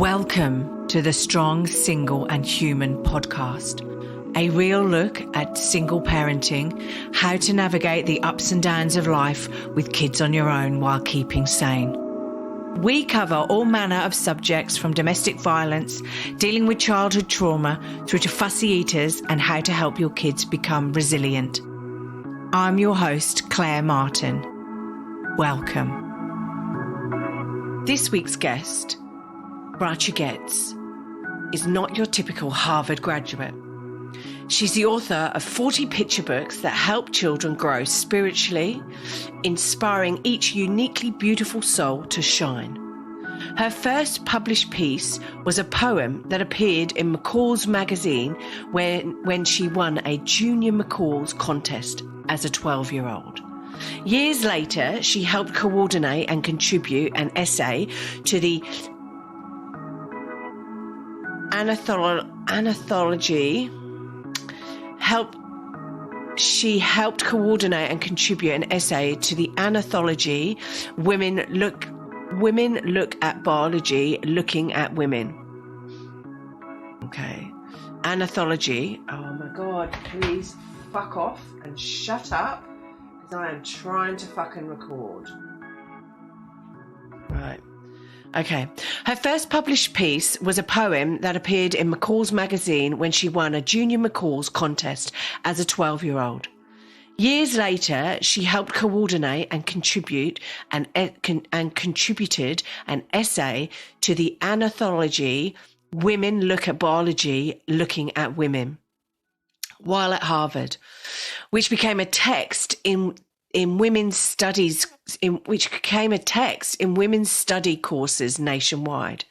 Welcome to the Strong, Single and Human podcast. A real look at single parenting, how to navigate the ups and downs of life with kids on your own while keeping sane. We cover all manner of subjects from domestic violence, dealing with childhood trauma, through to fussy eaters and how to help your kids become resilient. I'm your host, Claire Martin. Welcome. This week's guest, Bracha Goetz, is not your typical Harvard graduate. She's the author of 40 picture books that help children grow spiritually, inspiring each uniquely beautiful soul to shine. Her first published piece was a poem that appeared in McCall's magazine when she won a Junior McCall's contest as a 12-year-old. Years later, she helped coordinate and contribute an essay to the anthology. She helped coordinate and contribute an essay to the anthology Women Look at Biology, Looking at Women. Okay. Anthology. Oh my God, please fuck off and shut up, because I am trying to fucking record. Right. Okay. Her first published piece was a poem that appeared in McCall's magazine when she won a Junior McCall's contest as a 12-year-old. Years later, she helped coordinate and contributed an essay to the anthology Women Look at Biology, Looking at Women, while at Harvard, which became a text in women's studies, which became a text in women's study courses nationwide.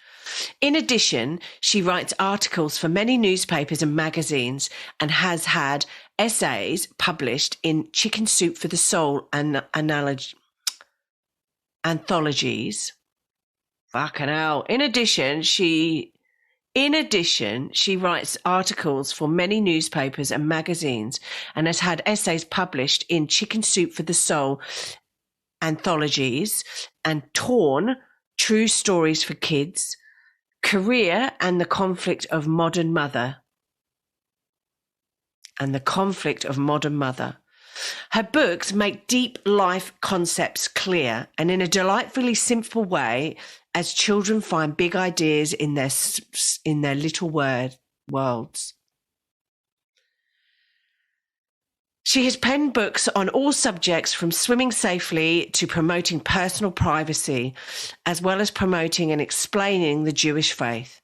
In addition, she writes articles for many newspapers and magazines and has had essays published in Chicken Soup for the Soul and anthologies. Fucking hell. In addition, she writes articles for many newspapers and magazines and has had essays published in Chicken Soup for the Soul anthologies and Torn, True Stories for Kids, Career and the Conflict of Modern Mothe. Her books make deep life concepts clear and in a delightfully simple way as children find big ideas in their little worlds. She has penned books on all subjects from swimming safely to promoting personal privacy, as well as promoting and explaining the Jewish faith.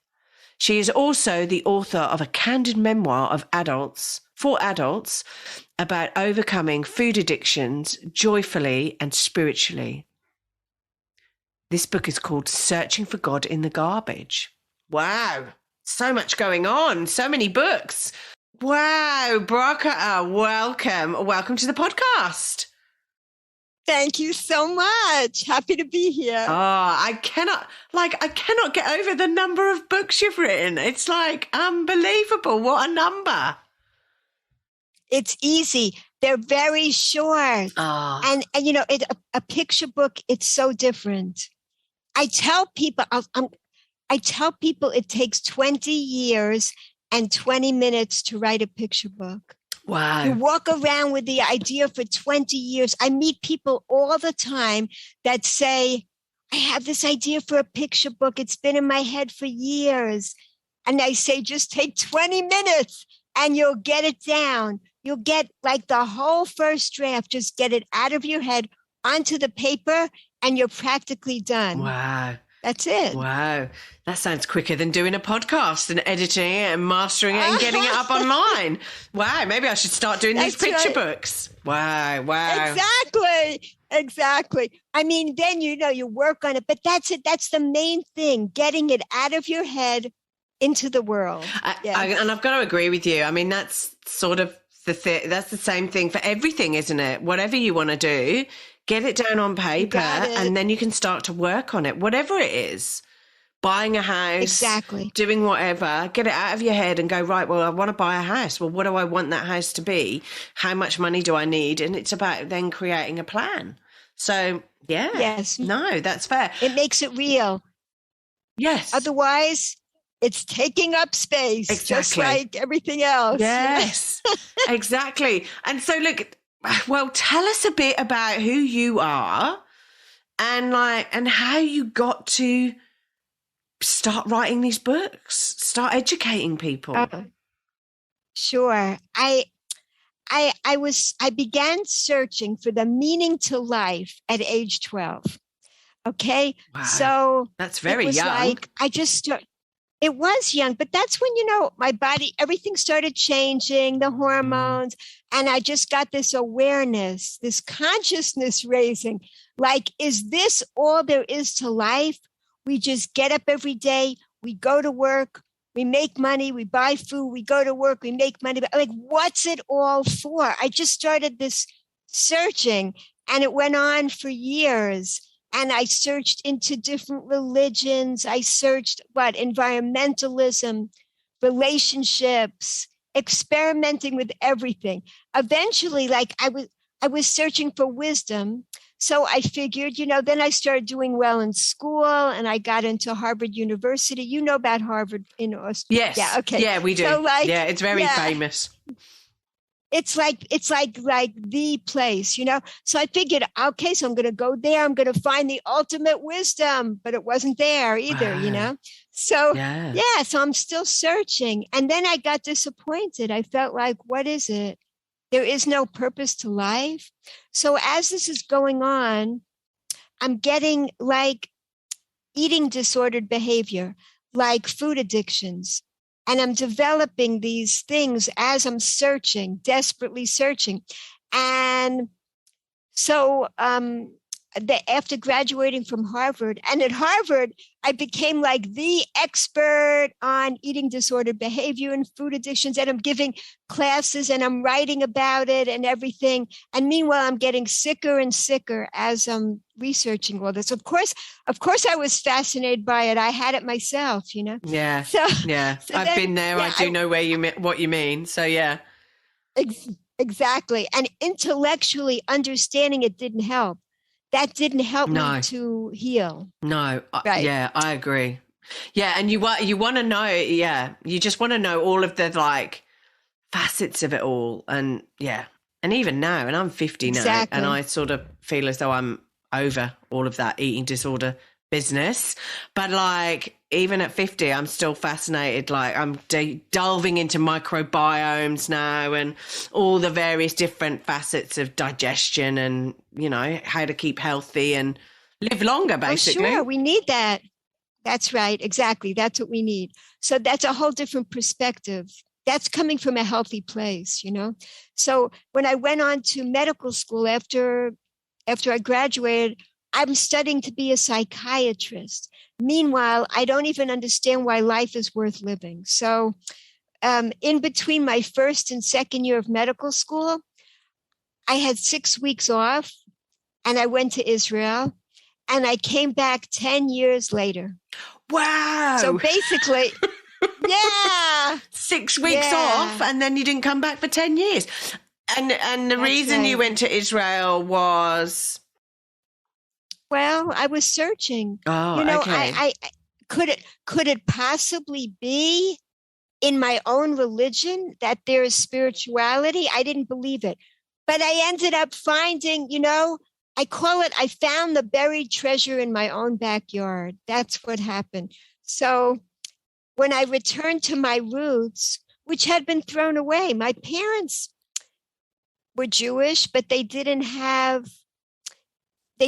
She is also the author of a candid memoir for adults about overcoming food addictions joyfully and spiritually. This book is called Searching for God in the Garbage. Wow, so much going on, so many books. Wow, Bracha, welcome. Welcome to the podcast. Thank you so much. Happy to be here. Oh, I cannot get over the number of books you've written. It's like unbelievable. What a number. It's easy. They're very short. Oh. And you know, a picture book, it's so different. I tell people it takes 20 years and 20 minutes to write a picture book. Wow. You walk around with the idea for 20 years. I meet people all the time that say, I have this idea for a picture book. It's been in my head for years. And I say, just take 20 minutes and you'll get it down. You'll get like the whole first draft. Just get it out of your head onto the paper and you're practically done. Wow. That's it. Wow. That sounds quicker than doing a podcast and editing it and mastering it and getting it up online. Wow. Maybe I should start doing these picture books. Wow. Exactly. I mean, then, you work on it, but that's it. That's the main thing, getting it out of your head into the world. And I've got to agree with you. I mean, that's sort of that's the same thing for everything, isn't it? Whatever you want to do, get it down on paper and then you can start to work on it, whatever it is. Buying a house, exactly. Doing whatever, get it out of your head and go, right, well, I want to buy a house. Well, what do I want that house to be? How much money do I need? And it's about then creating a plan. So, yeah. Yes. No, that's fair. It makes it real. Yes. Otherwise, it's taking up space, just like everything else. Yes, exactly. And so, look, well, tell us a bit about who you are and how you got to start writing these books, start educating people. Sure. I began searching for the meaning to life at age 12. Okay. Wow. So that's very it was young. Like it was young, but that's when, my body, everything started changing, the hormones, and I just got this awareness, this consciousness raising. Like, is this all there is to life? We just get up every day, we go to work, we make money, we buy food, we go to work, we make money. But like, what's it all for? I just started this searching, and it went on for years. And I searched into different religions. I searched environmentalism, relationships, experimenting with everything. Eventually, I was searching for wisdom. So I figured, then I started doing well in school, and I got into Harvard University. You know about Harvard in Australia? Yes. Yeah. Okay. Yeah, we do. So it's very famous. It's like the place, So I figured, okay, so I'm going to go there. I'm going to find the ultimate wisdom, but it wasn't there either, So so I'm still searching. And then I got disappointed. I felt like, what is it? There is no purpose to life. So as this is going on, I'm getting like eating disordered behavior, like food addictions. And I'm developing these things as I'm searching, desperately searching. And so after graduating from Harvard, and at Harvard, I became like the expert on eating disordered behavior and food addictions. And I'm giving classes and I'm writing about it and everything. And meanwhile, I'm getting sicker and sicker as I'm researching all this. Of course, I was fascinated by it. I had it myself, Yeah. So I've been there. I do know what you mean. So yeah. Exactly. And intellectually understanding it didn't help. That didn't help me to heal. No. Right. Yeah, I agree. Yeah. And you want to know, you just want to know all of the like facets of it all. And and even now, and I'm 50 now, and I sort of feel as though I'm over all of that eating disorder business. But like, even at 50, I'm still fascinated. Like, I'm delving into microbiomes now and all the various different facets of digestion and, how to keep healthy and live longer, basically. Oh, sure. We need that. That's right. Exactly. That's what we need. So that's a whole different perspective. That's coming from a healthy place, So when I went on to medical school after I graduated, I'm studying to be a psychiatrist. Meanwhile, I don't even understand why life is worth living. So in between my first and second year of medical school, I had 6 weeks off and I went to Israel and I came back 10 years later. Wow. So basically, 6 weeks off and then you didn't come back for 10 years. And the reason you went to Israel was... Well, I was searching. Oh, okay. I could it possibly be in my own religion that there is spirituality? I didn't believe it, but I ended up finding, I call it, I found the buried treasure in my own backyard. That's what happened. So when I returned to my roots, which had been thrown away, my parents were Jewish, but they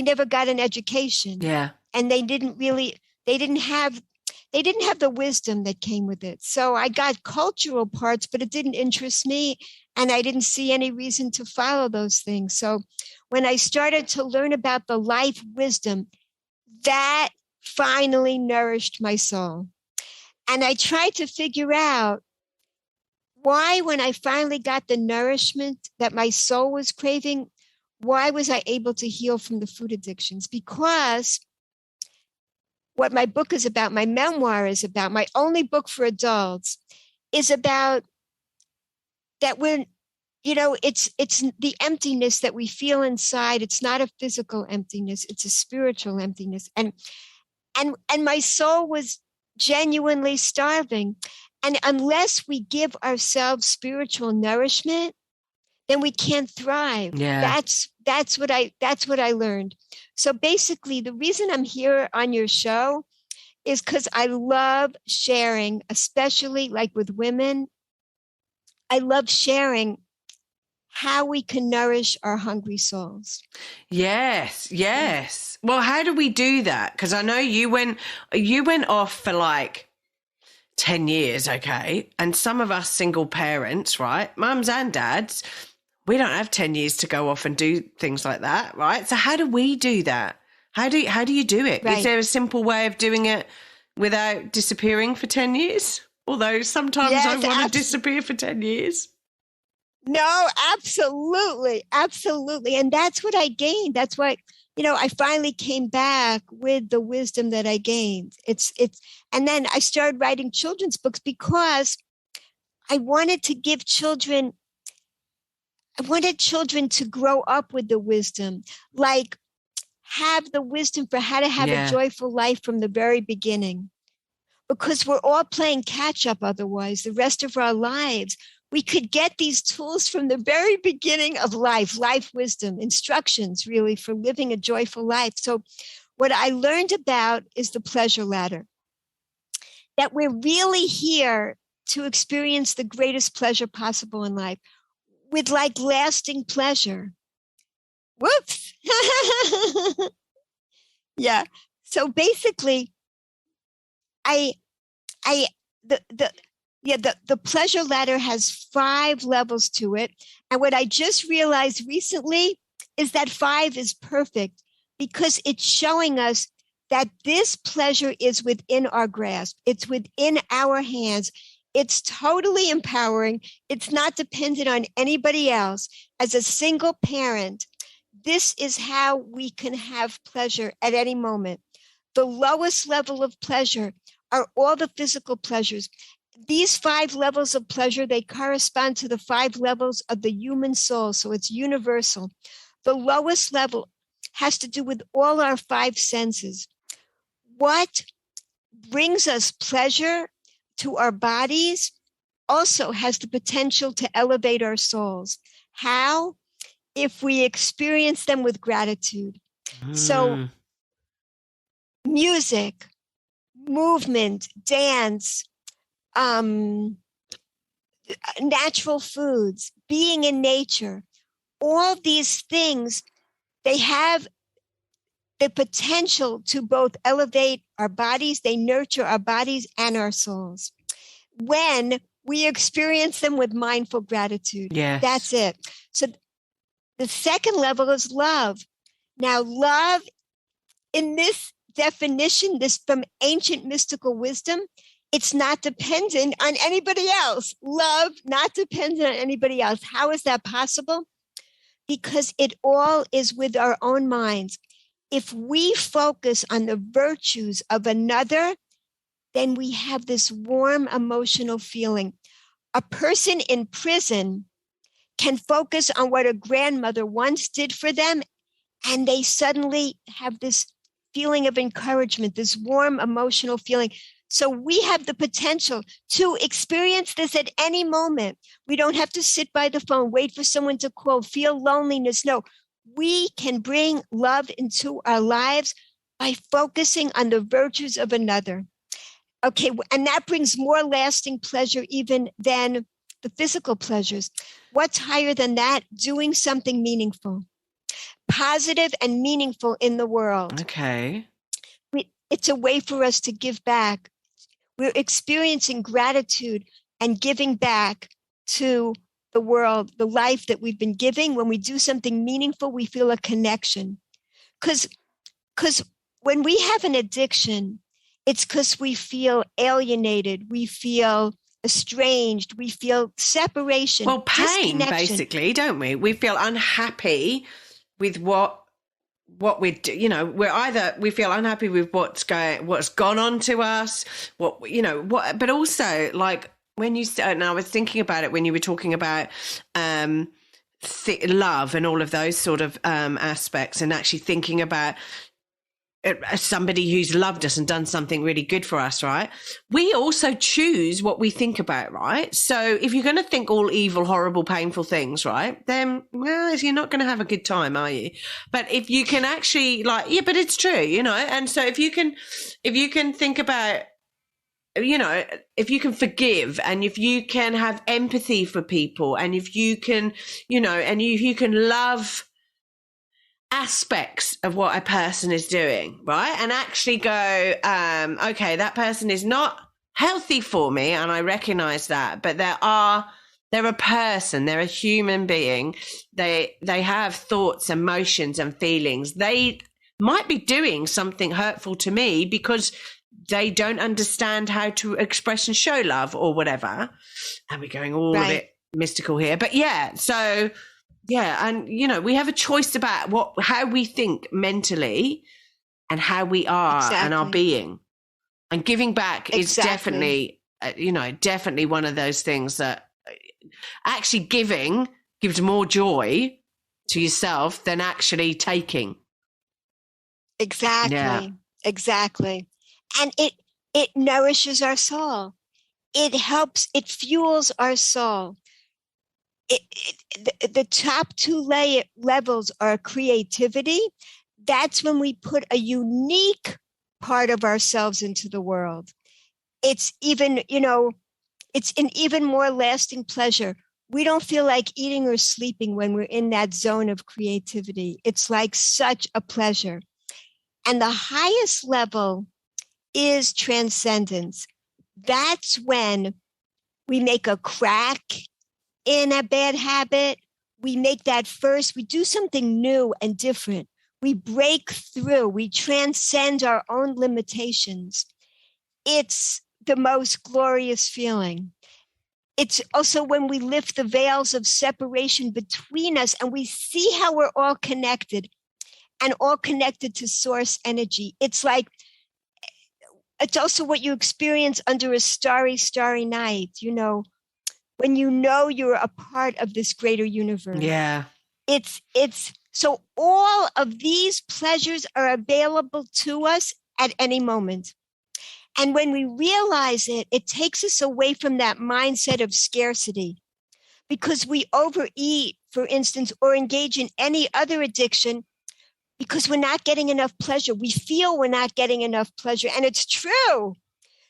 never got an education. Yeah. And they didn't have the wisdom that came with it. So I got cultural parts, but it didn't interest me. And I didn't see any reason to follow those things. So when I started to learn about the life wisdom, that finally nourished my soul. And I tried to figure out why, when I finally got the nourishment that my soul was craving, why was I able to heal from the food addictions? Because what my book is about, my memoir is about, my only book for adults, is about that it's the emptiness that we feel inside. It's not a physical emptiness, it's a spiritual emptiness. And my soul was genuinely starving. And unless we give ourselves spiritual nourishment, then we can't thrive. Yeah. That's what I learned. So basically, the reason I'm here on your show is because I love sharing, especially like with women. I love sharing how we can nourish our hungry souls. Yes. Well, how do we do that? Because I know you went off for like 10 years, okay? And some of us single parents, right? Mums and dads, we don't have 10 years to go off and do things like that, right? So how do we do that? How do you do it? Right. Is there a simple way of doing it without disappearing for 10 years? Although sometimes I want to disappear for 10 years. No, absolutely. And that's what I gained. That's why, I finally came back with the wisdom that I gained. And then I started writing children's books because I wanted children to grow up with the wisdom, like have the wisdom for how to have a joyful life from the very beginning. Because we're all playing catch up otherwise, the rest of our lives. We could get these tools from the very beginning of life wisdom, instructions really for living a joyful life. So what I learned about is the pleasure ladder, that we're really here to experience the greatest pleasure possible in life with like lasting pleasure. Whoops. Yeah. So basically, the pleasure ladder has 5 levels to it. And what I just realized recently is that 5 is perfect because it's showing us that this pleasure is within our grasp. It's within our hands. It's totally empowering. It's not dependent on anybody else. As a single parent, this is how we can have pleasure at any moment. The lowest level of pleasure are all the physical pleasures. These 5 levels of pleasure, they correspond to the 5 levels of the human soul. So it's universal. The lowest level has to do with all our 5 senses. What brings us pleasure to our bodies also has the potential to elevate our souls. How? If we experience them with gratitude. So music, movement, dance, natural foods, being in nature, all these things, they have the potential to both elevate our bodies, they nurture our bodies and our souls. When we experience them with mindful gratitude. Yes. That's it. So the second level is love. Now, love in this definition, this from ancient mystical wisdom, it's not dependent on anybody else. Love, not dependent on anybody else. How is that possible? Because it all is with our own minds. If we focus on the virtues of another, then we have this warm emotional feeling. A person in prison can focus on what a grandmother once did for them, and they suddenly have this feeling of encouragement, this warm emotional feeling. So we have the potential to experience this at any moment. We don't have to sit by the phone, wait for someone to call, feel loneliness. No, we can bring love into our lives by focusing on the virtues of another. Okay, and that brings more lasting pleasure even than the physical pleasures. What's higher than that? Doing something meaningful, positive and meaningful in the world. Okay. It's a way for us to give back. We're experiencing gratitude and giving back to the world, the life that we've been giving. When we do something meaningful, we feel a connection. Because when we have an addiction, it's because we feel alienated, we feel estranged, we feel separation. Well, pain, basically, don't we? We feel unhappy with what we do. You know, we feel unhappy with what's gone on to us, but also like when you and I was thinking about it when you were talking about love and all of those sort of aspects, and actually thinking about somebody who's loved us and done something really good for us, right? We also choose what we think about, right? So if you're going to think all evil, horrible, painful things, right, then you're not going to have a good time, are you? But if you can actually but it's true, and so if you can think about, if you can forgive, and if you can have empathy for people, and if you can, and if you can love aspects of what a person is doing, right? And actually go, okay, that person is not healthy for me, and I recognize that, but they're a person, they're a human being. They have thoughts, emotions, and feelings. They might be doing something hurtful to me because they don't understand how to express and show love or whatever. And we're going all a bit mystical here, but so and we have a choice about how we think mentally and how we are and our being. And giving back is definitely definitely one of those things that actually giving gives more joy to yourself than actually taking. Exactly. And it nourishes our soul. It helps, it fuels our soul. The top two levels are creativity. That's when we put a unique part of ourselves into the world. It's even, it's an even more lasting pleasure. We don't feel like eating or sleeping when we're in that zone of creativity. It's like such a pleasure. And the highest level is transcendence. That's when we make a crack in a bad habit. We make that first, we do something new and different. We break through, we transcend our own limitations. It's the most glorious feeling. It's also when we lift the veils of separation between us and we see how we're all connected and all connected to source energy. It's also what you experience under a starry, starry night, when you're a part of this greater universe. Yeah. It's so all of these pleasures are available to us at any moment. And when we realize it, it takes us away from that mindset of scarcity, because we overeat, for instance, or engage in any other addiction because we're not getting enough pleasure. We feel we're not getting enough pleasure. And it's true,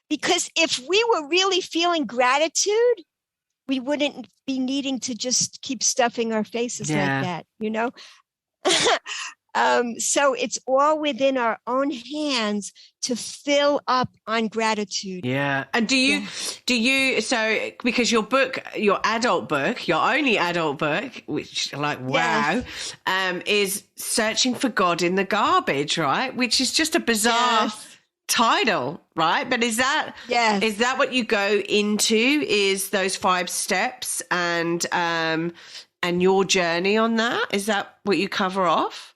because if we were really feeling gratitude, we wouldn't be needing to just keep stuffing our faces like that, So it's all within our own hands to fill up on gratitude. Yeah. And do you, so because your book, your adult book, your only adult book, which wow, is Searching for God in the Garbage, right? Which is just a bizarre title, right? But is that what you go into, is those 5 steps and your journey on that? Is that what you cover off?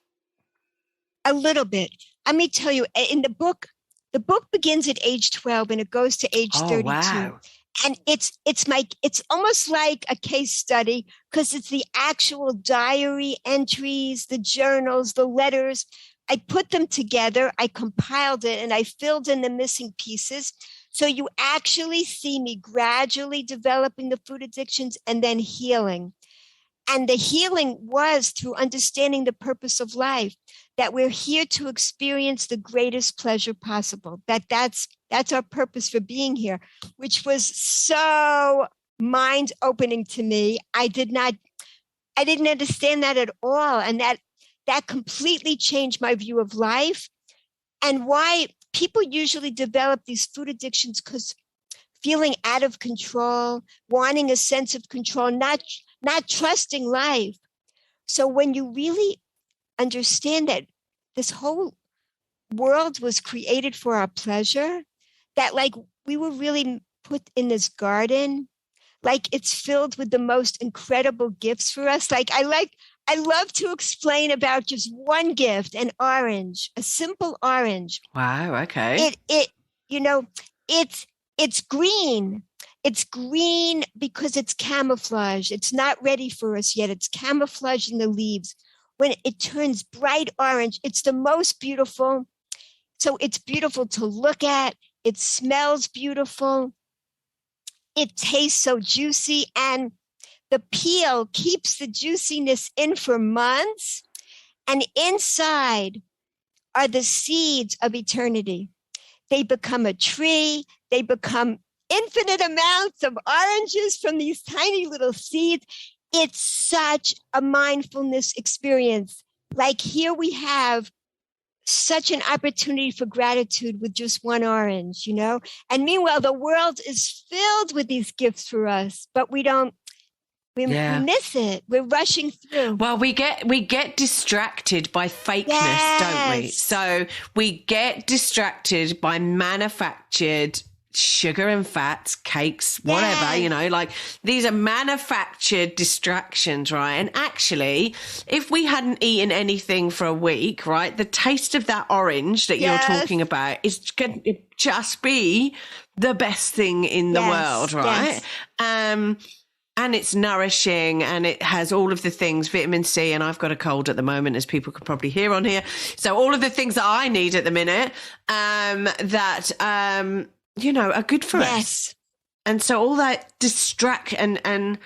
A little bit. Let me tell you, in the book begins at age 12 and it goes to age 32. Wow. And it's almost like a case study, because it's the actual diary entries, the journals, the letters. I put them together, I compiled it, and I filled in the missing pieces. So you actually see me gradually developing the food addictions and then healing. And the healing was through understanding the purpose of life, that we're here to experience the greatest pleasure possible, that's our purpose for being here, which was so mind-opening to me. I didn't understand that at all. And that completely changed my view of life and why people usually develop these food addictions, because feeling out of control, wanting a sense of control, not trusting life. So when you really understand that this whole world was created for our pleasure, that we were really put in this garden, it's filled with the most incredible gifts for us. I love to explain about just one gift, an orange, a simple orange. Wow. Okay. It's green. It's green because it's camouflage. It's not ready for us yet. It's camouflage in the leaves. When it turns bright orange, it's the most beautiful. So it's beautiful to look at. It smells beautiful. It tastes so juicy, and the peel keeps the juiciness in for months. And inside are the seeds of eternity. They become a tree. They become infinite amounts of oranges from these tiny little seeds. It's such a mindfulness experience. Like here we have such an opportunity for gratitude with just one orange, you know? And meanwhile, the world is filled with these gifts for us, but we miss it. We're rushing through. Well, we get distracted by fakeness, don't we? So we get distracted by manufactured sugar and fats, cakes, whatever, you know, like these are manufactured distractions, right? And actually, if we hadn't eaten anything for a week, right, the taste of that orange that you're talking about is going to just be the best thing in the world, right? And it's nourishing, and it has all of the things, vitamin C, and I've got a cold at the moment, as people can probably hear on here. So all of the things that I need at the minute you know, are good for us. And so all that and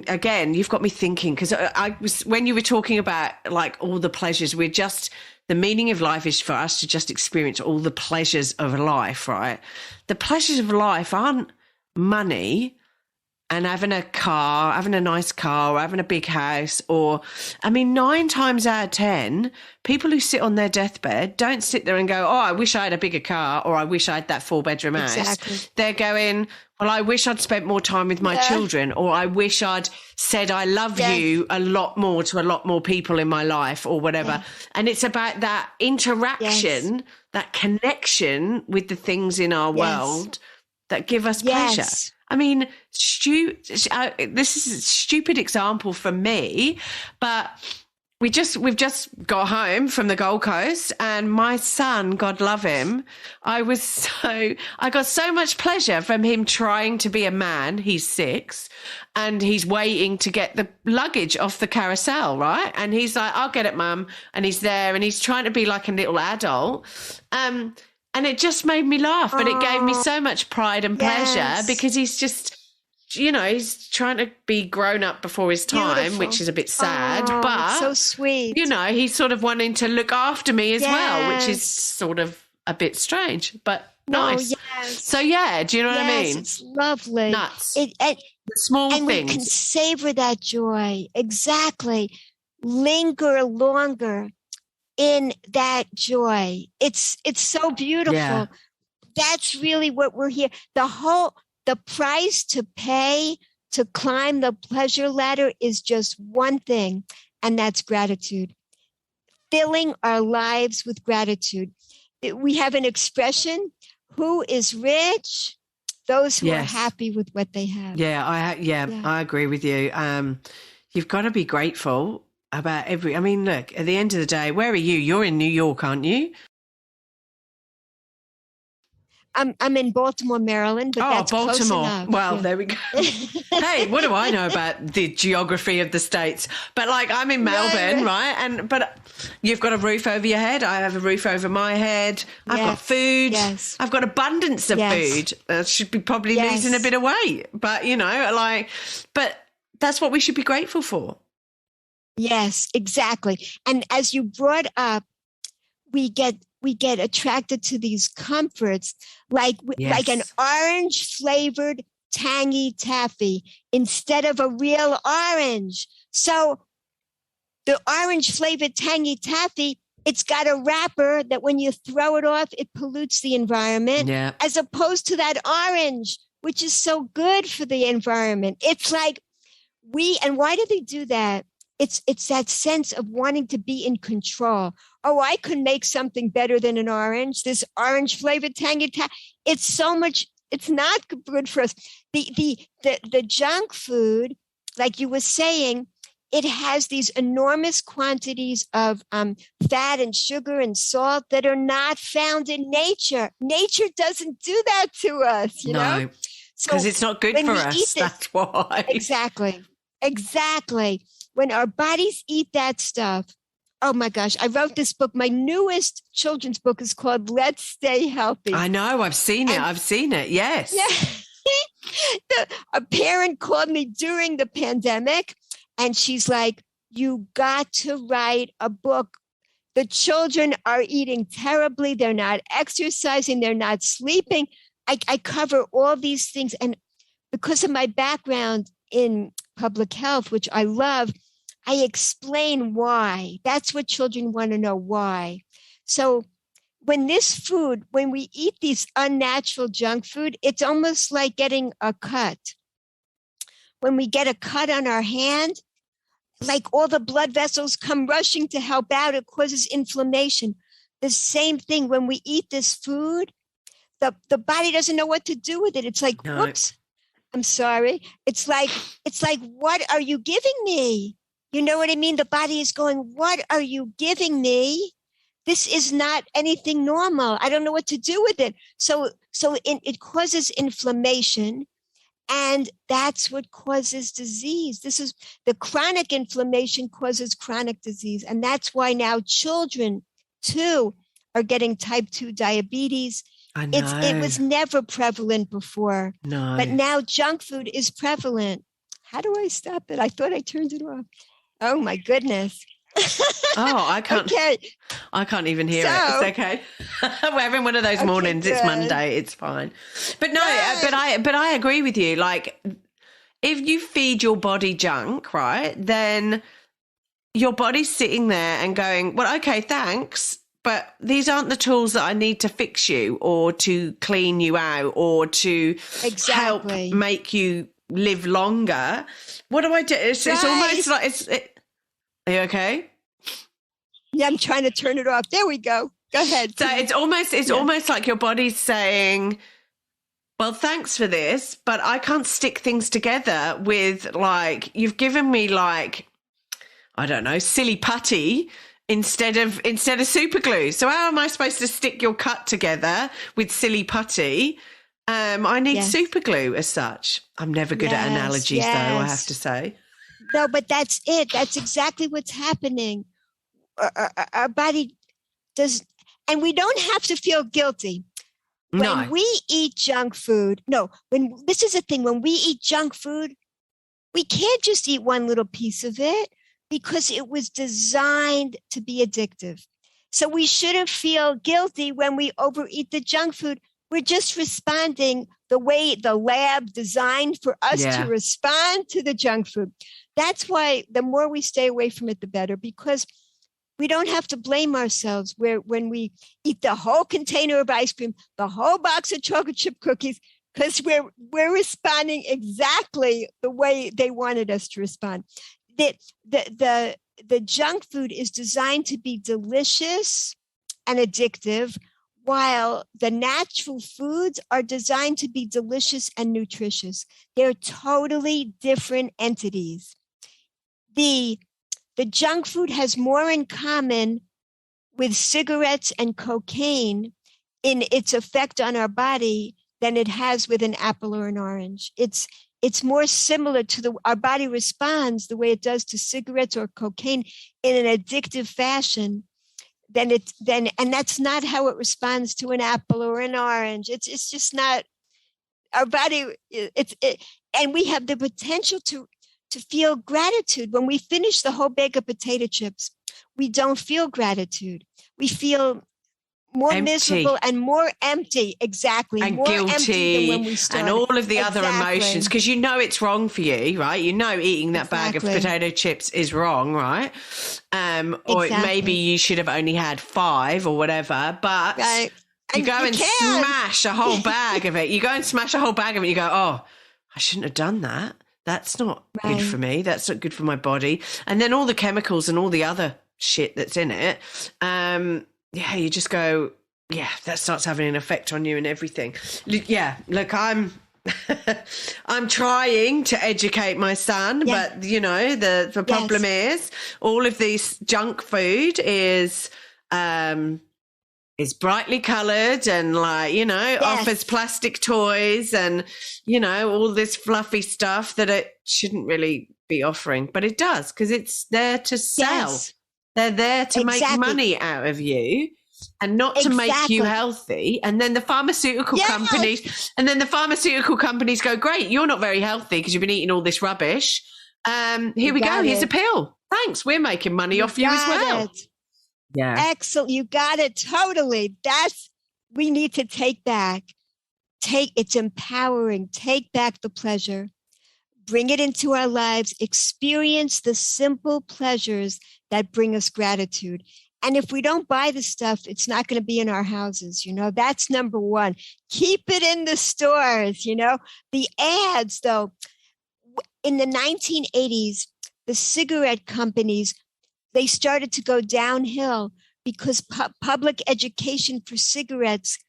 again, you've got me thinking, because I was, when you were talking about like all the pleasures, the meaning of life is for us to just experience all the pleasures of life, right? The pleasures of life aren't money and having a car, having a nice car, or having a big house, or, I mean, 9 times out of 10, people who sit on their deathbed don't sit there and go, oh, I wish I had a bigger car, or I wish I had that 4-bedroom house. Exactly. They're going, well, I wish I'd spent more time with my children, or I wish I'd said I love you a lot more to a lot more people in my life, or whatever. And it's about that interaction, that connection with the things in our world that give us pleasure. I mean, this is a stupid example for me, but we've just got home from the Gold Coast, and my son, God love him, I got so much pleasure from him trying to be a man. He's 6 and he's waiting to get the luggage off the carousel, right? And he's like, I'll get it, Mum. And he's there and he's trying to be like a little adult. And it just made me laugh, but it gave me so much pride and pleasure, because he's just, you know, he's trying to be grown up before his time, which is a bit sad, but so sweet. You know, he's sort of wanting to look after me as well, which is sort of a bit strange, but nice. So do you know what I mean? It's lovely. Nuts. The small things. And we can savor that joy. Exactly. Linger longer in that joy. It's so beautiful. Yeah. That's really what we're here. The price to pay to climb the pleasure ladder is just one thing, and that's gratitude. Filling our lives with gratitude. We have an expression, who is rich? Those who are happy with what they have. I agree with you. You've got to be grateful about I mean, look, at the end of the day, where are you? You're in New York, aren't you? I'm in Baltimore, Maryland, but that's Baltimore. Close enough. Well, there we go. Hey, what do I know about the geography of the States? But like, I'm in Melbourne, right? But you've got a roof over your head. I have a roof over my head. I've got food. Yes. I've got abundance of food. I should be probably losing a bit of weight, but you know, but that's what we should be grateful for. Yes, exactly. And as you brought up, we get attracted to these comforts, like an orange flavored tangy taffy instead of a real orange. So the orange flavored tangy taffy, it's got a wrapper that when you throw it off, it pollutes the environment, as opposed to that orange, which is so good for the environment. It's like and why do they do that? It's that sense of wanting to be in control. Oh, I could make something better than an orange. This orange flavored tangy it's so much. It's not good for us. The junk food, like you were saying, it has these enormous quantities of fat and sugar and salt that are not found in nature. Nature doesn't do that to us, you know? Because it's not good for us. That's why. Exactly. When our bodies eat that stuff, oh my gosh, I wrote this book. My newest children's book is called Let's Stay Healthy. I know. I've seen it. Yes. Yeah. A parent called me during the pandemic and she's like, you got to write a book. The children are eating terribly. They're not exercising. They're not sleeping. I cover all these things. And because of my background in public health, which I love, I explain why. That's what children want to know, why. So when we eat these unnatural junk food, it's almost like getting a cut. When we get a cut on our hand, like all the blood vessels come rushing to help out, it causes inflammation. The same thing when we eat this food, the body doesn't know what to do with it. It's like, whoops, I'm sorry. It's like, what are you giving me? You know what I mean? The body is going, what are you giving me? This is not anything normal. I don't know what to do with it. So it causes inflammation, and that's what causes disease. This is the chronic inflammation causes chronic disease. And that's why now children too are getting type 2 diabetes. I know. It was never prevalent before. No. But now junk food is prevalent. How do I stop it? I thought I turned it off. Oh my goodness. I can't. Okay. I can't even hear it. It's okay. We're having one of those mornings. Good. It's Monday. It's fine. But no, but I agree with you. Like, if you feed your body junk, right, then your body's sitting there and going, well, okay, thanks, but these aren't the tools that I need to fix you or to clean you out or to help make you live longer. What do I do? It's almost like are you okay? Yeah, I'm trying to turn it off. There we go. Go ahead. So it's almost like your body's saying, well, thanks for this, but I can't stick things together with, like, you've given me, like, I don't know, silly putty instead of super glue. So how am I supposed to stick your cut together with silly putty? I need super glue as such. I'm never good at analogies, though, I have to say. No, but that's it. That's exactly what's happening. Our body does, and we don't have to feel guilty. When we eat junk food, this is the thing, when we eat junk food, we can't just eat one little piece of it because it was designed to be addictive. So we shouldn't feel guilty when we overeat the junk food. We're just responding the way the lab designed for us to respond to the junk food. That's why the more we stay away from it, the better, because we don't have to blame ourselves when we eat the whole container of ice cream, the whole box of chocolate chip cookies, because we're responding exactly the way they wanted us to respond. The junk food is designed to be delicious and addictive, while the natural foods are designed to be delicious and nutritious. They're totally different entities. The junk food has more in common with cigarettes and cocaine in its effect on our body than it has with an apple or an orange. It's more similar to our body responds the way it does to cigarettes or cocaine in an addictive fashion and that's not how it responds to an apple or an orange. It's just not our body. And we have the potential to feel gratitude. When we finish the whole bag of potato chips, we don't feel gratitude. We feel more miserable and more empty. Exactly. And more guilty empty than when we started. And all of the other emotions, because you know it's wrong for you, right? You know eating that bag of potato chips is wrong, right? Or maybe you should have only had 5 or whatever, but you go and smash a whole bag of it. You go and smash a whole bag of it. You go, oh, I shouldn't have done that. That's not good for me. That's not good for my body. And then all the chemicals and all the other shit that's in it, you just go, that starts having an effect on you and everything. Yeah, look, I'm trying to educate my son, but, you know, the problem is all of this junk food is is brightly coloured and like, you know, offers plastic toys and, you know, all this fluffy stuff that it shouldn't really be offering, but it does because it's there to sell. Yes. They're there to make money out of you and not to make you healthy. And then the pharmaceutical companies, go, great, you're not very healthy because you've been eating all this rubbish. Here we go. Here's a pill. Thanks. We're making money off you as well. Yeah. Excellent. You got it. Totally. We need to take back. It's empowering. Take back the pleasure. Bring it into our lives. Experience the simple pleasures that bring us gratitude. And if we don't buy the stuff, it's not going to be in our houses. You know, that's number one. Keep it in the stores. You know, the ads, though, in the 1980s, the cigarette companies, they started to go downhill because public education for cigarettes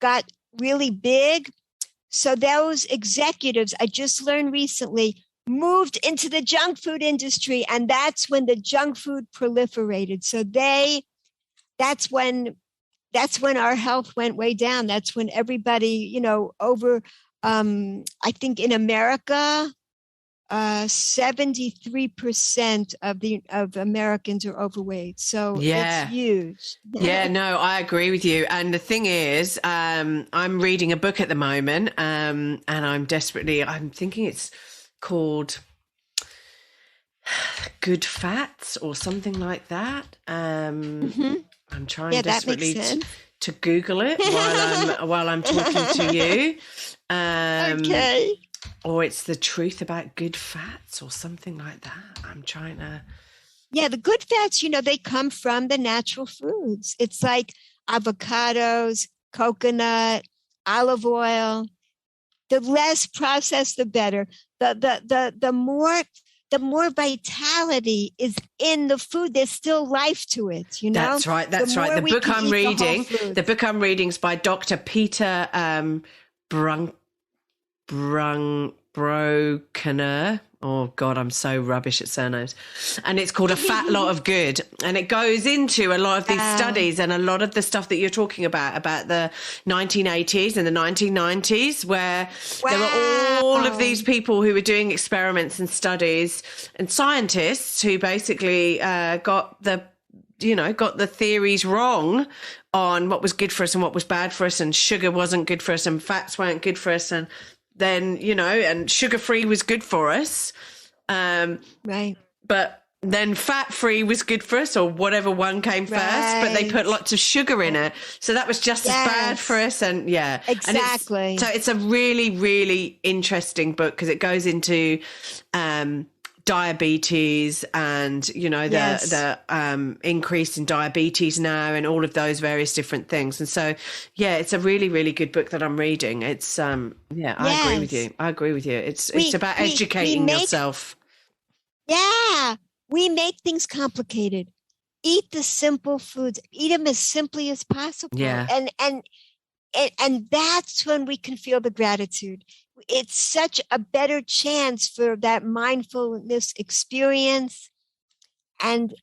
got really big. So those executives, I just learned recently, moved into the junk food industry, and that's when the junk food proliferated. So that's when our health went way down. That's when everybody, you know, I think in America, 73% of Americans are overweight. So it's huge. Yeah, no, I agree with you. And the thing is, I'm reading a book at the moment, and I'm thinking it's called Good Fats or something like that. I'm trying desperately to Google it while I'm talking to you. Okay. Or it's the truth about good fats or something like that. I'm trying to... Yeah, the good fats, you know, they come from the natural foods. It's like avocados, coconut, olive oil. The less processed, the better. The more vitality is in the food. There's still life to it, you know? That's right. The book I'm reading is by Dr. Peter Brokener. Oh God, I'm so rubbish at surnames. And it's called A Fat Lot of Good. And it goes into a lot of these studies and a lot of the stuff that you're talking about the 1980s and the 1990s, where there were all of these people who were doing experiments and studies and scientists who basically got the theories wrong on what was good for us and what was bad for us, and sugar wasn't good for us and fats weren't good for us, and then, you know, and sugar-free was good for us. Right. But then fat-free was good for us, or whatever one came first, but they put lots of sugar in it. So that was just as bad for us. And exactly. And it's a really, really interesting book because it goes into diabetes and, you know, the increase in diabetes now and all of those various different things. And so, it's a really, really good book that I'm reading. It's, I agree with you. It's about educating yourself. Yeah. We make things complicated. Eat the simple foods. Eat them as simply as possible. Yeah. And that's when we can feel the gratitude. It's such a better chance for that mindfulness experience, and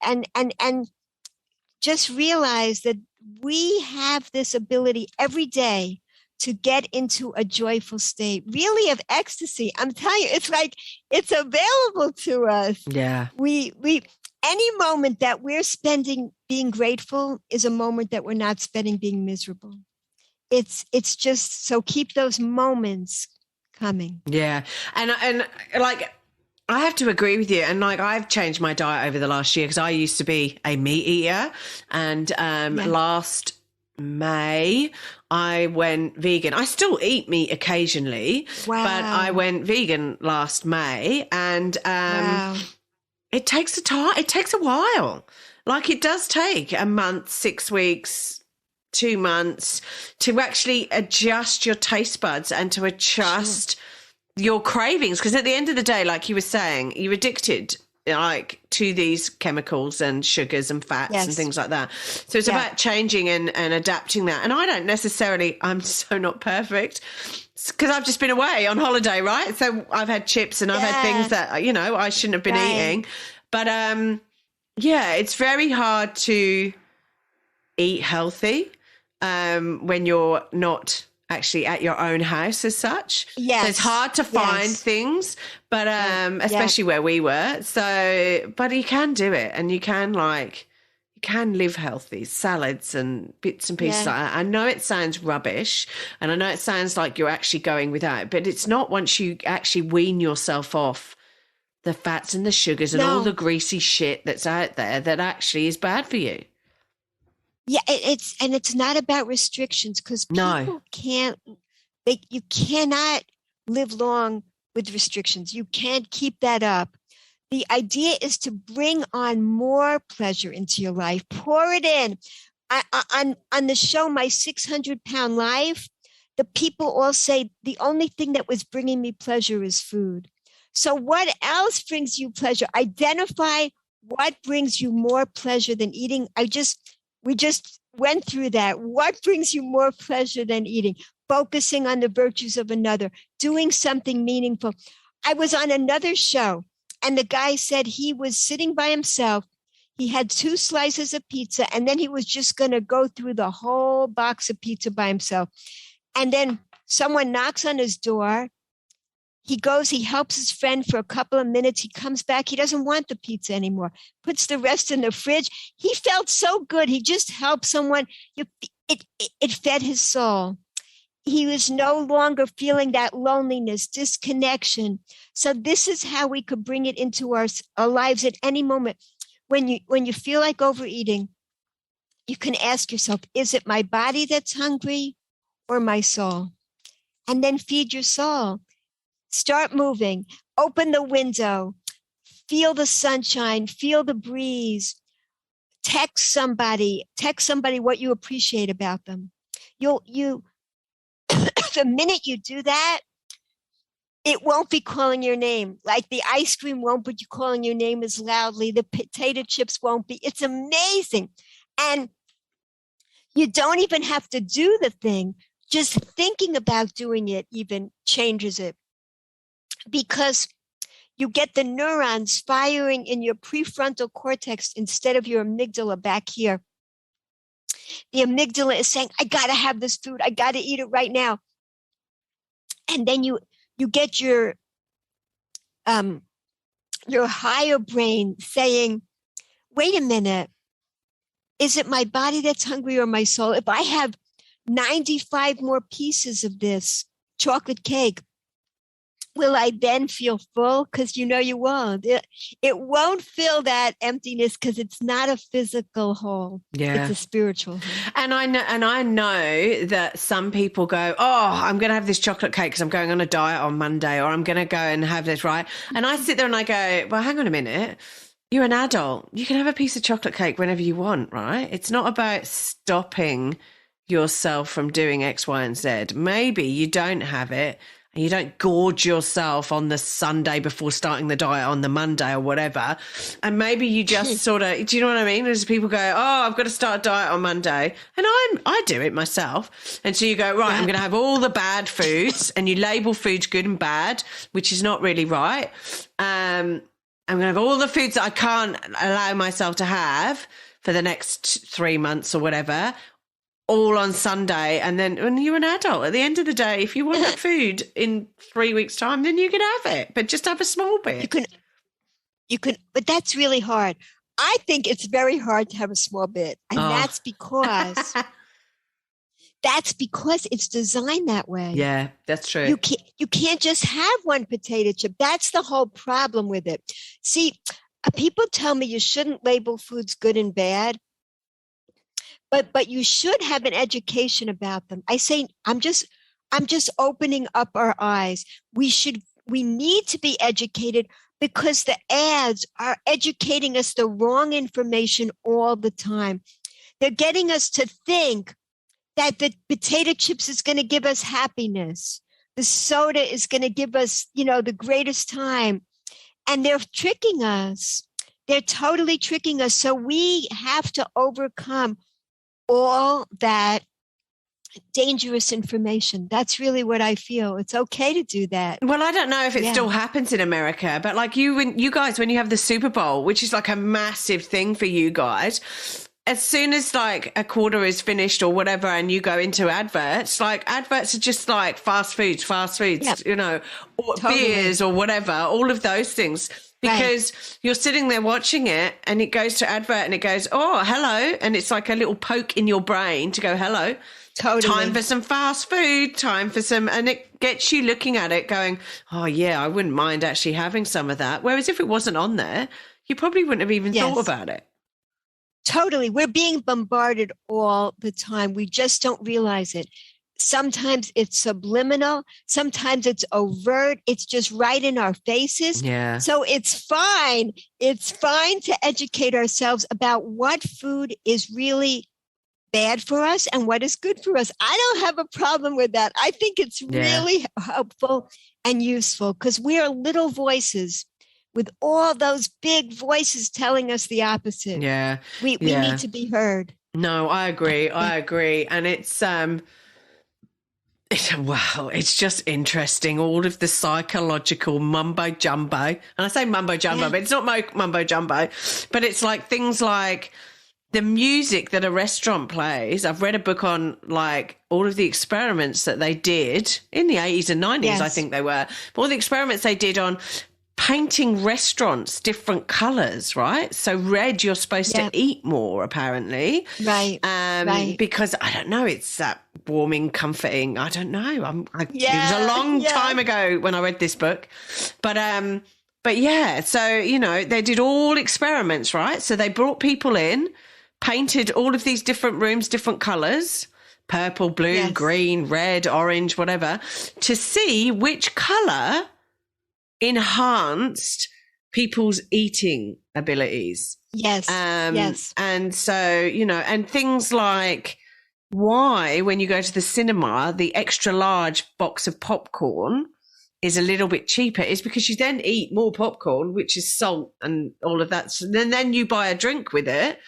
just realize that we have this ability every day to get into a joyful state, really of ecstasy. I'm telling you, it's like it's available to us. Yeah. We any moment that we're spending being grateful is a moment that we're not spending being miserable. It's just, so keep those moments coming. Yeah. And like, I have to agree with you. And like, I've changed my diet over the last year because I used to be a meat eater. And last May, I went vegan. I still eat meat occasionally, but I went vegan last May. And it takes a while. Like, it does take a month, 6 weeks, 2 months to actually adjust your taste buds and to adjust your cravings. Because at the end of the day, like you were saying, you're addicted like to these chemicals and sugars and fats and things like that. So it's about changing and adapting that. And I don't necessarily, I'm so not perfect because I've just been away on holiday, right? So I've had chips and I've had things that, you know, I shouldn't have been eating. But it's very hard to eat healthy when you're not actually at your own house as such. Yes. So it's hard to find things, but especially where we were. So, but you can do it, and you can live healthy, salads and bits and pieces. Yeah. I know it sounds rubbish, and I know it sounds like you're actually going without, but it's not once you actually wean yourself off the fats and the sugars and all the greasy shit that's out there that actually is bad for you. Yeah, it's not about restrictions, because people you cannot live long with restrictions. You can't keep that up. The idea is to bring on more pleasure into your life. Pour it in. On the show, My 600-Pound Life, the people all say the only thing that was bringing me pleasure is food. So what else brings you pleasure? Identify what brings you more pleasure than eating. We just went through that. What brings you more pleasure than eating? Focusing on the virtues of another, doing something meaningful. I was on another show, and the guy said he was sitting by himself. He had 2 slices of pizza, and then he was just going to go through the whole box of pizza by himself. And then someone knocks on his door. He goes, he helps his friend for a couple of minutes. He comes back. He doesn't want the pizza anymore. Puts the rest in the fridge. He felt so good. He just helped someone. It fed his soul. He was no longer feeling that loneliness, disconnection. So this is how we could bring it into our lives at any moment. When you feel like overeating, you can ask yourself, is it my body that's hungry or my soul? And then feed your soul. Start moving, open the window, feel the sunshine, feel the breeze, text somebody what you appreciate about them. The minute you do that, it won't be calling your name. Like the ice cream won't be calling your name as loudly. The potato chips won't be. It's amazing. And you don't even have to do the thing. Just thinking about doing it even changes it. Because you get the neurons firing in your prefrontal cortex instead of your amygdala back here. The amygdala is saying, I got to have this food. I got to eat it right now. And then you get your higher brain saying, wait a minute. Is it my body that's hungry or my soul? If I have 95 more pieces of this chocolate cake, will I then feel full? Because you won't. It won't fill that emptiness because it's not a physical hole. Yeah. It's a spiritual hole. And I know that some people go, oh, I'm going to have this chocolate cake because I'm going on a diet on Monday, or I'm going to go and have this, right? And I sit there and I go, well, hang on a minute. You're an adult. You can have a piece of chocolate cake whenever you want, right? It's not about stopping yourself from doing X, Y, and Z. Maybe you don't have it. And you don't gorge yourself on the Sunday before starting the diet on the Monday or whatever. And maybe you just sort of, do you know what I mean? As people go, oh, I've got to start a diet on Monday. And I do it myself. And so you go, right, I'm going to have all the bad foods, and you label foods good and bad, which is not really right. I'm going to have all the foods that I can't allow myself to have for the next 3 months or whatever, all on Sunday. And then when you're an adult, at the end of the day, if you want that food in 3 weeks' time, then you can have it, but just have a small bit. You can, but that's really hard. I think it's very hard to have a small bit. And that's because it's designed that way. Yeah, that's true. You can't just have one potato chip. That's the whole problem with it. See, people tell me you shouldn't label foods good and bad. But you should have an education about them. I say, I'm just opening up our eyes. We need to be educated because the ads are educating us the wrong information all the time. They're getting us to think that the potato chips is going to give us happiness. The soda is going to give us, the greatest time. And they're tricking us. They're totally tricking us. So we have to overcome all that dangerous information. That's really what I feel. It's okay to do that. Well, I don't know if it still happens in America, but like you guys, when you have the Super Bowl, which is like a massive thing for you guys, as soon as like a quarter is finished or whatever, and you go into adverts, like adverts are just like fast foods, Yep. you know, or Totally. beers or whatever, all of those things. Because you're sitting there watching it and it goes to advert and it goes, oh, hello. And it's like a little poke in your brain to go, hello. Totally. Time for some fast food, time for some, and it gets you looking at it going, oh, yeah, I wouldn't mind actually having some of that. Whereas if it wasn't on there, you probably wouldn't have even thought about it. Totally. We're being bombarded all the time. We just don't realize it. Sometimes it's subliminal. Sometimes it's overt. It's just right in our faces. Yeah. So it's fine. It's fine to educate ourselves about what food is really bad for us and what is good for us. I don't have a problem with that. I think it's really helpful and useful because we are little voices with all those big voices telling us the opposite. Yeah. We need to be heard. No, I agree. And it's it's just interesting, all of the psychological mumbo jumbo. And I say mumbo jumbo, but it's not mumbo jumbo, but it's like things like the music that a restaurant plays. I've read a book on like all of the experiments that they did in the 80s and 90s, I think they were. But all the experiments they did on painting restaurants different colors, right? So red, you're supposed to eat more, apparently. Right. Because I don't know, it's that warming, comforting. I don't know. It was a long time ago when I read this book, but yeah. So they did all experiments, right? So they brought people in, painted all of these different rooms, different colors. Purple, blue, green, red, orange, whatever, to see which color enhanced people's eating abilities. Yes. And so, and things like why, when you go to the cinema, the extra large box of popcorn is a little bit cheaper is because you then eat more popcorn, which is salt and all of that. So then you buy a drink with it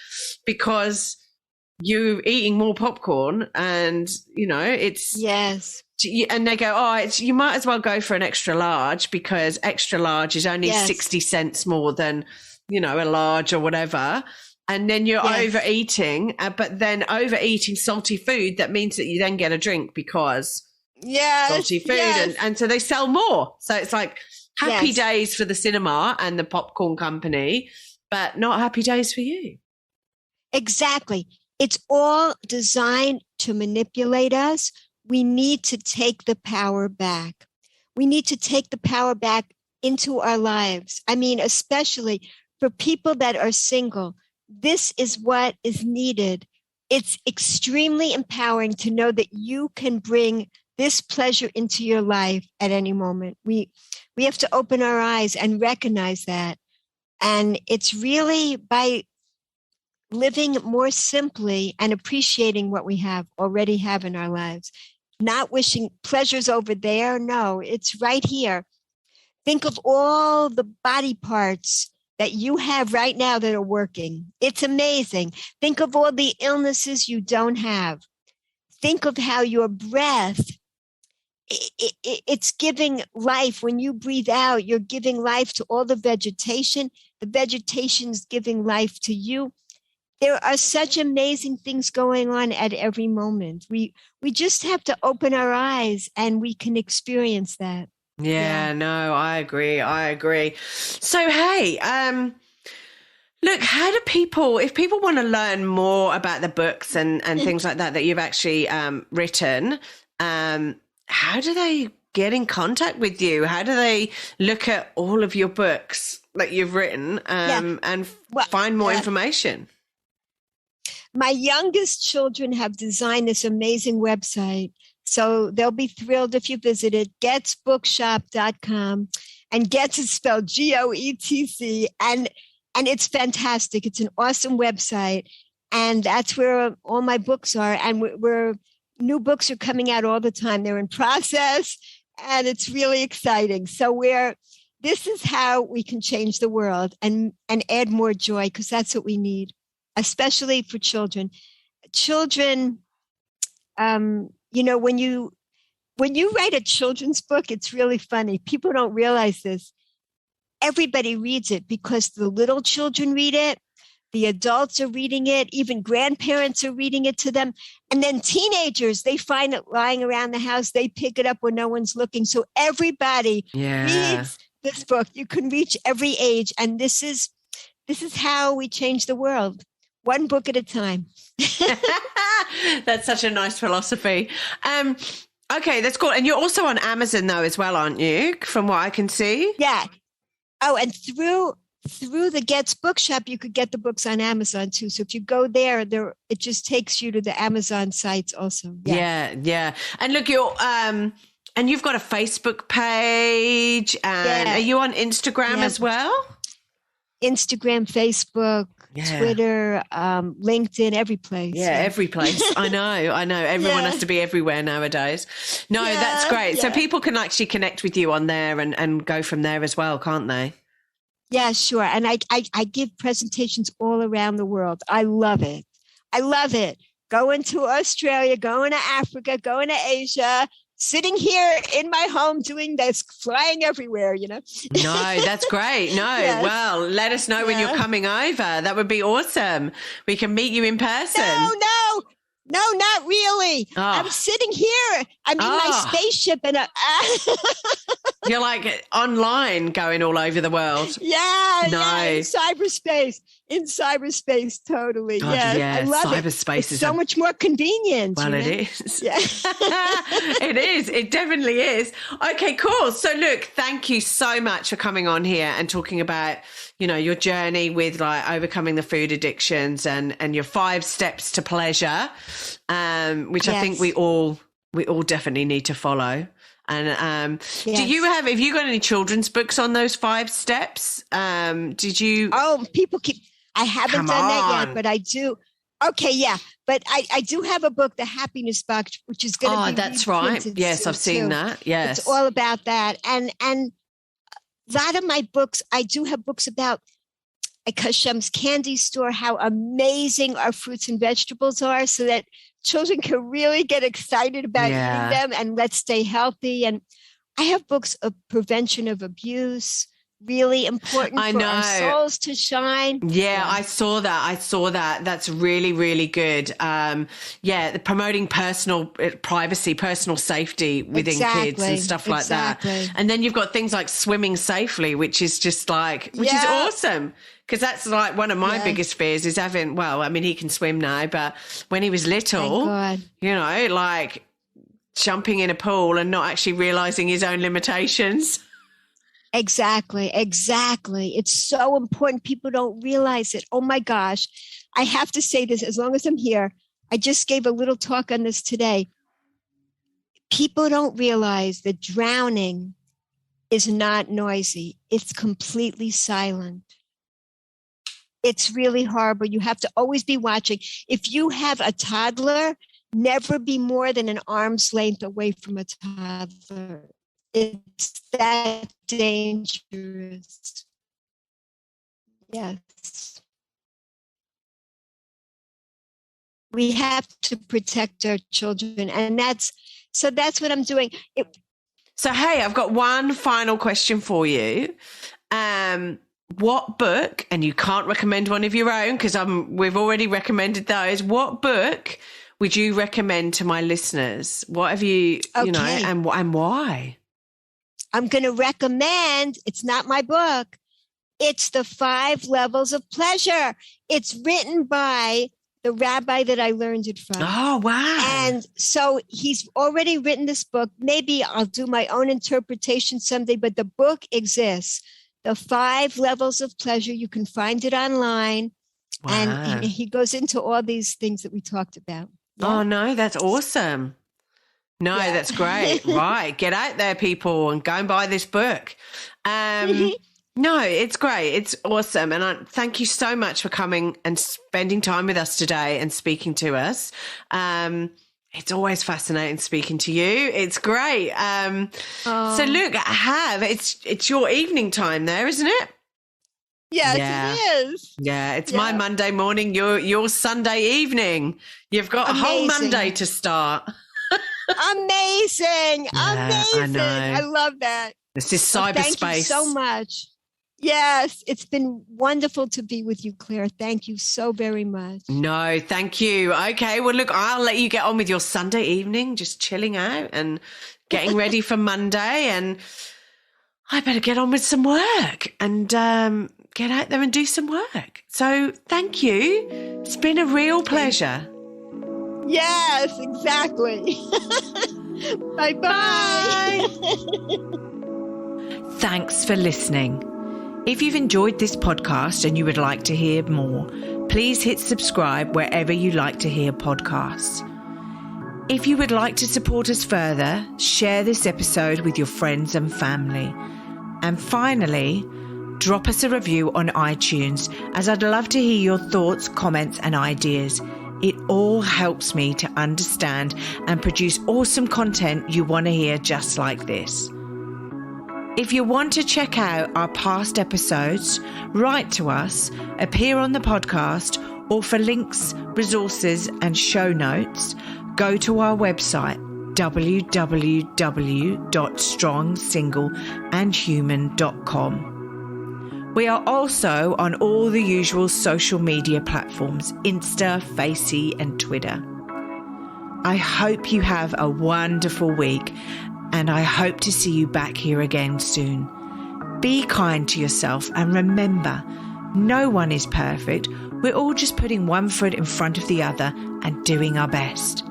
because you're eating more popcorn and, it's... Yes. And they go, you might as well go for an extra large because extra large is only 60 cents more than, a large or whatever. And then you're overeating, but then overeating salty food, that means that you then get a drink because salty food. And so they sell more. So it's like happy days for the cinema and the popcorn company, but not happy days for you. Exactly. It's all designed to manipulate us. We need to take the power back. We need to take the power back into our lives. I mean, especially for people that are single, this is what is needed. It's extremely empowering to know that you can bring this pleasure into your life at any moment. We have to open our eyes and recognize that. And it's really by living more simply and appreciating what we already have in our lives. Not wishing pleasures over there. No, it's right here. Think of all the body parts that you have right now that are working. It's amazing. Think of all the illnesses you don't have. Think of how your breath, it's giving life. When you breathe out, you're giving life to all the vegetation. The vegetation's giving life to you. There are such amazing things going on at every moment. We just have to open our eyes and we can experience that. Yeah, no, I agree. So, hey, look, how do people, if people want to learn more about the books and things like that you've actually written, how do they get in contact with you? How do they look at all of your books that you've written and find more information? My youngest children have designed this amazing website. So they'll be thrilled if you visit it, getzbookshop.com. And Goetz is spelled Goetz. And it's fantastic. It's an awesome website. And that's where all my books are. And new books are coming out all the time. They're in process and it's really exciting. So this is how we can change the world and add more joy, because that's what we need, especially for children. Children, when you write a children's book, it's really funny. People don't realize this. Everybody reads it because the little children read it, The adults are reading it. Even grandparents are reading it to them. And then teenagers, they find it lying around the house. They pick it up when no one's looking. So everybody reads this book. You can reach every age. And this is how we change the world. One book at a time. That's such a nice philosophy. Okay, that's cool. And you're also on Amazon though as well, aren't you? From what I can see. Yeah. Oh, and through the Goetz bookshop, you could get the books on Amazon too. So if you go there, it just takes you to the Amazon sites also. Yeah. And look, and you've got a Facebook page, and are you on Instagram as well? Instagram, Facebook, Twitter, LinkedIn, every place. Yeah, every place. I know. Everyone has to be everywhere nowadays. No, that's great. Yeah. So people can actually connect with you on there and go from there as well, can't they? Yeah, sure. And I give presentations all around the world. I love it. Going to Australia, going to Africa, going to Asia, sitting here in my home doing this, flying everywhere, No, that's great. No, well, let us know when you're coming over. That would be awesome. We can meet you in person. No, not really. Oh. I'm sitting here. I'm in my spaceship and you're like online going all over the world. Yeah, in cyberspace. Totally. God, I love cyberspace is so much more convenient. Well, it is. Yeah. It is. It definitely is. Okay, cool. So look, thank you so much for coming on here and talking about, your journey with like overcoming the food addictions and your 5 steps to pleasure, which I think we all definitely need to follow. And have you got any children's books on those 5 steps? Did you? Oh, I haven't done that yet, but I do. Okay, yeah. But I do have a book, The Happiness Box, which is going to be. Oh, that's right. Yes, I've seen that. Yes. It's all about that. And a lot of my books, I do have books about Hashem's candy store, how amazing our fruits and vegetables are, so that children can really get excited about eating them, and let's stay healthy. And I have books of prevention of abuse, really important for our souls to shine. Yeah, I saw that. That's really, really good. Promoting personal privacy, personal safety within kids and stuff like that. And then you've got things like swimming safely, which is just like, which is awesome. Because that's like one of my biggest fears is having, he can swim now, but when he was little, like jumping in a pool and not actually realizing his own limitations. Exactly. It's so important. People don't realize it. Oh my gosh. I have to say this as long as I'm here. I just gave a little talk on this today. People don't realize that drowning is not noisy. It's completely silent. It's really horrible. You have to always be watching. If you have a toddler, never be more than an arm's length away from a toddler. It's that dangerous. Yes. We have to protect our children. And that's what I'm doing. So, hey, I've got one final question for you. What book, and you can't recommend one of your own because we've already recommended those. What book would you recommend to my listeners? What have you, and why? I'm going to recommend, it's not my book. It's The 5 Levels of Pleasure. It's written by the rabbi that I learned it from. Oh, wow. And so he's already written this book. Maybe I'll do my own interpretation someday, but the book exists. The 5 Levels of Pleasure. You can find it online. Wow. And he goes into all these things that we talked about. Yeah? Oh, no, that's awesome. No, that's great. Right. Get out there, people, and go and buy this book. No, it's great. It's awesome. And thank you so much for coming and spending time with us today and speaking to us. It's always fascinating speaking to you. It's great. So look, it's your evening time there, isn't it? Yes, it is. Yeah, it's my Monday morning, your Sunday evening. You've got a whole Monday to start. Amazing. I know. I love that. This is cyberspace. Thank you so much. Yes, it's been wonderful to be with you, Claire. Thank you so very much. No, thank you. Okay, well, look, I'll let you get on with your Sunday evening, just chilling out and getting ready for Monday. And I better get on with some work and get out there and do some work. So thank you. It's been a real pleasure. Yes, exactly. Bye-bye. Bye. Thanks for listening. If you've enjoyed this podcast and you would like to hear more, please hit subscribe wherever you like to hear podcasts. If you would like to support us further, share this episode with your friends and family. And finally, drop us a review on iTunes, as I'd love to hear your thoughts, comments, and ideas. It all helps me to understand and produce awesome content you want to hear just like this. If you want to check out our past episodes, write to us, appear on the podcast, or for links, resources, and show notes, go to our website, www.strongsingleandhuman.com. We are also on all the usual social media platforms, Insta, Facey, and Twitter. I hope you have a wonderful week, and I hope to see you back here again soon. Be kind to yourself, and remember, no one is perfect. We're all just putting one foot in front of the other and doing our best.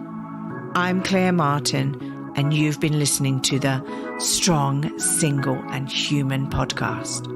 I'm Claire Martin, and you've been listening to the Strong, Single and Human podcast.